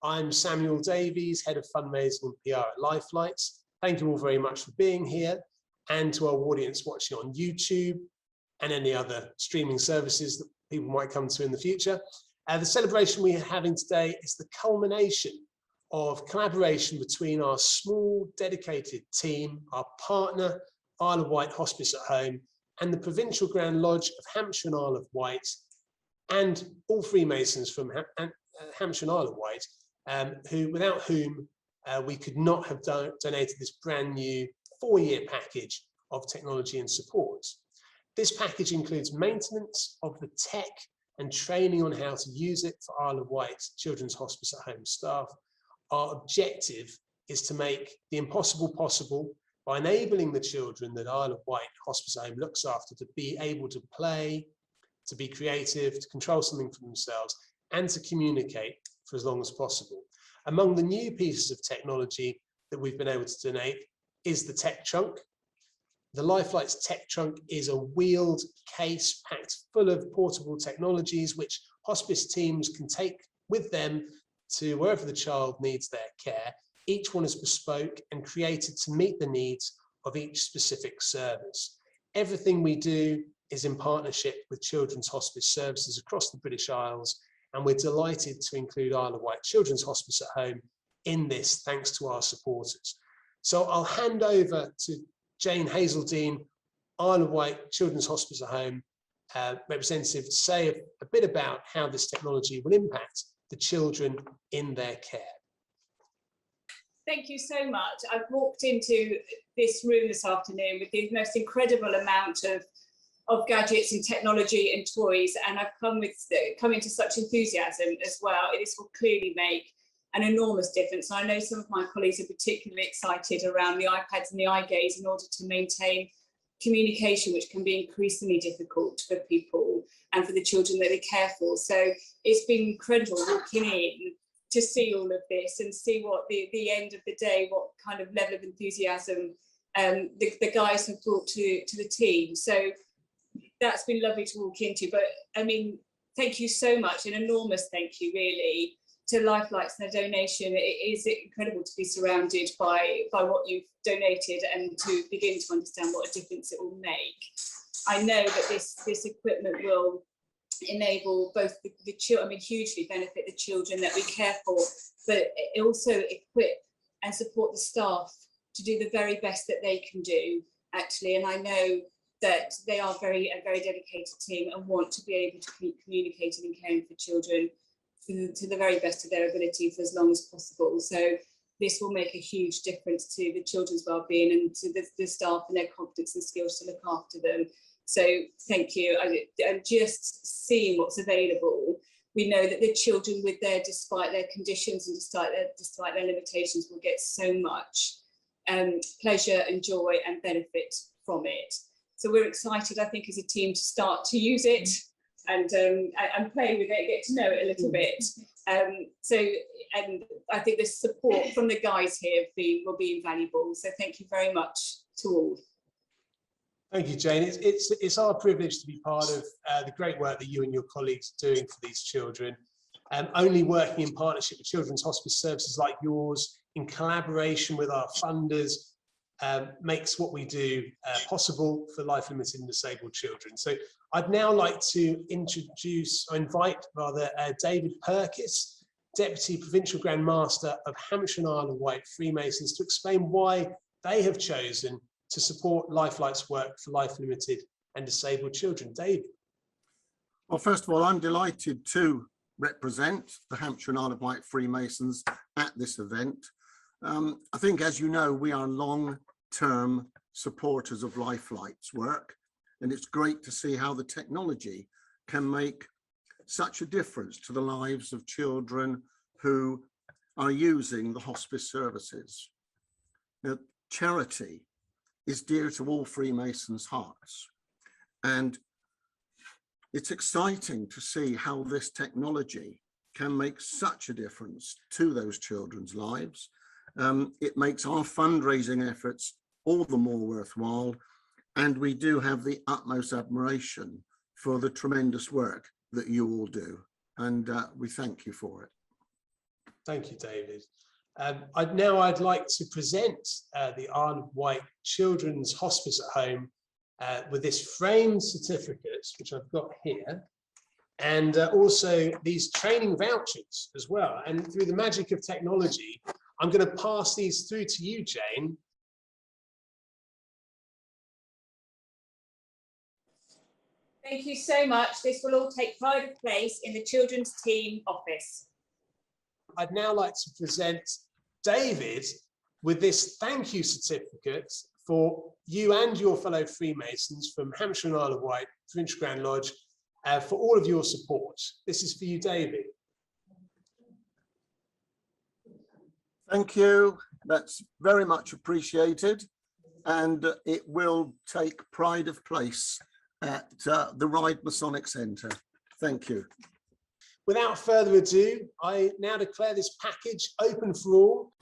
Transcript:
I'm Samuel Davies, Head of Fundraising and PR at Lifelights. Thank you all very much for being here, and to our audience watching on YouTube and any other streaming services that people might come to in the future. The celebration we are having today is the culmination of collaboration between our small, dedicated team, our partner, Isle of Wight Hospice at Home, and the Provincial Grand Lodge of Hampshire and Isle of Wight, and all Freemasons from Hampshire and Isle of Wight, without whom we could not have donated this brand new 4-year package of technology and support. This package includes maintenance of the tech and training on how to use it for Isle of Wight Children's Hospice at Home staff. Our objective is to make the impossible possible by enabling the children that Isle of Wight Hospice at Home looks after to be able to play, to be creative, to control something for themselves, and to communicate for as long as possible. Among the new pieces of technology that we've been able to donate is the tech trunk. The Lifelights tech trunk is a wheeled case packed full of portable technologies which hospice teams can take with them to wherever the child needs their care. Each one is bespoke and created to meet the needs of each specific service. Everything we do is in partnership with Children's Hospice services across the British Isles, and we're delighted to include Isle of Wight Children's Hospice at Home in this, thanks to our supporters. So I'll hand over to Jane Hazeldine, Isle of Wight Children's Hospice at Home representative, to say a bit about how this technology will impact the children in their care. Thank you so much. I've walked into this room this afternoon with the most incredible amount of gadgets and technology and toys, and I've come into such enthusiasm as well. This will clearly make an enormous difference. I know some of my colleagues are particularly excited around the iPads and the eye gaze in order to maintain communication, which can be increasingly difficult for people and for the children that they care for. So it's been incredible walking in to see all of this and see what the end of the day, what kind of level of enthusiasm the guys have brought to the team. So that's been lovely to walk into. But I mean, thank you so much, an enormous thank you really to Lifelights and their donation. It is incredible to be surrounded by what you've donated and to begin to understand what a difference it will make. I know that this equipment will enable both the children, I mean, hugely benefit the children that we care for, but it also equip and support the staff to do the very best that they can do, actually. And I know that they are a very dedicated team and want to be able to keep communicating and caring for children to the very best of their ability for as long as possible. So this will make a huge difference to the children's well-being and to the staff and their competence and skills to look after them. So thank you. And just seeing what's available, we know that the children despite their conditions and despite their limitations, will get so much pleasure and joy and benefit from it. So we're excited, I think, as a team to start to use it and play with it, get to know it a little bit. And I think the support from the guys here will be invaluable. So thank you very much to all. Thank you, Jane. It's our privilege to be part of the great work that you and your colleagues are doing for these children. Only working in partnership with Children's Hospice services like yours, in collaboration with our funders, makes what we do possible for life limited and disabled children. So I'd now like to invite David Purkis, Deputy Provincial Grand Master of Hampshire and Isle of Wight Freemasons, to explain why they have chosen to support Lifelight's work for life limited and disabled children. David. Well, first of all, I'm delighted to represent the Hampshire and Isle of Wight Freemasons at this event. I think, as you know, we are long-term supporters of Lifelight's work, and it's great to see how the technology can make such a difference to the lives of children who are using the hospice services. Now, charity is dear to all Freemasons' hearts, and it's exciting to see how this technology can make such a difference to those children's lives. It makes our fundraising efforts all the more worthwhile, and we do have the utmost admiration for the tremendous work that you all do, and we thank you for it. Thank you, David. I'd like to present the Isle of Wight Children's Hospice at Home with this framed certificate, which I've got here, and also these training vouchers as well. And through the magic of technology, I'm going to pass these through to you, Jane. Thank you so much. This will all take pride of place in the Children's Team Office. I'd now like to present David with this thank you certificate for you and your fellow Freemasons from Hampshire and Isle of Wight, Finch Grand Lodge, for all of your support. This is for you, David. Thank you. That's very much appreciated, and it will take pride of place at the Ryde Masonic Centre. Thank you. Without further ado, I now declare this package open for all,